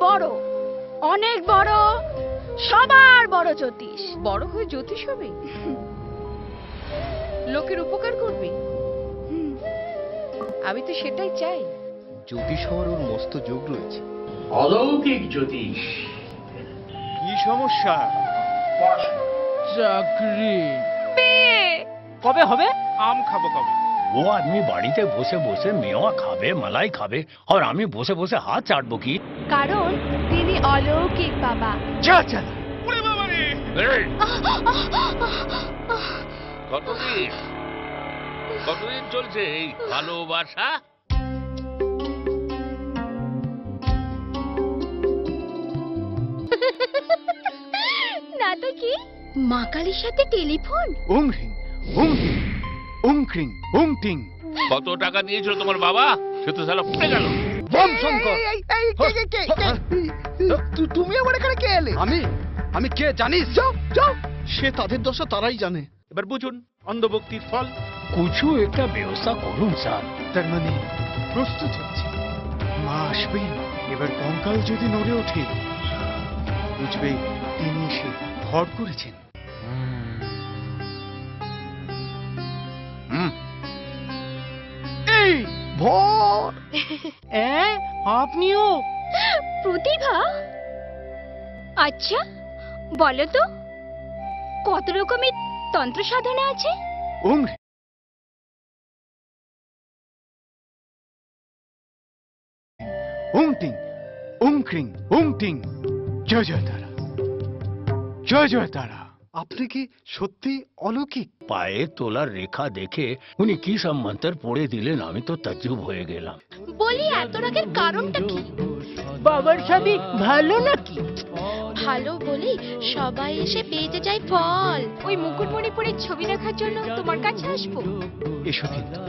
বড়, অনেক বড়, সবার বড় জ্যোতিষ। বড় হয়ে জ্যোতিষ হবে, লোকের উপকার করবে। আমি তো সেটাই চাই। জ্যোতিষ হওয়ার ওর মস্ত যোগ রয়েছে। অলৌকিক জ্যোতিষ। কি সমস্যা? চাকরি বিয়ে কবে হবে? আম খাবো কবে? वो आदमी বাড়িতে বসে বসে মেওয়া খাবে, মালাই খাবে, আর আমি বসে বসে হাত চাটবো কি? কারণ তিনি অলৌকিক বাবা। যা যা। কতদিন কতদিন চলছে এই ভালোবাসা? না তো কি, মা কালীর সাথে টেলিফোন। ওং হ্রিং ওং হ্রিং ওং ক্রিং ওং টিং। কত টাকা নিয়েছিল তোমার বাবা? সে তো সালা পড়ে গেল। বম শঙ্কর। তুমি আমার এখানে কে এলে? আমি কে জানিস? যাও যাও, সে তাদের দশা তারাই জানে। এবার বুঝুন অন্ধভক্তির ফল। কিছু একটা ব্যবস্থা করুন স্যার। তার মানে প্রস্তুত হচ্ছে, মা আসবেন। এবার কঙ্কাল যদি নড়ে ওঠে, বুঝবে তিনি এসে ভর করেছেন। এই ভর। আপনিও? প্রতিভা? আচ্ছা বলো তো, কত রকমের তন্ত্র সাধনা আছে? ওং ওং টিং ওং ক্রিং ওং টিং। জয় জয় তারা, জয় জয় তারা। আপনি কি সত্যি অলৌকিক? পায়ে তোলার রেখা দেখে উনি কি সব মন্ত্র পড়ে দিলেন, আমি তো তাজ্জুব হয়ে গেলাম। বলি এত রাগের কারণটা কি? বাবার স্বামী ভালো নাকি? ভালো বলেই সবাই এসে পেয়ে যায় ফল। ওই মুকুটমণিপুরের ছবি দেখার জন্য তোমার কাছে আসবো। এসো কিন্তু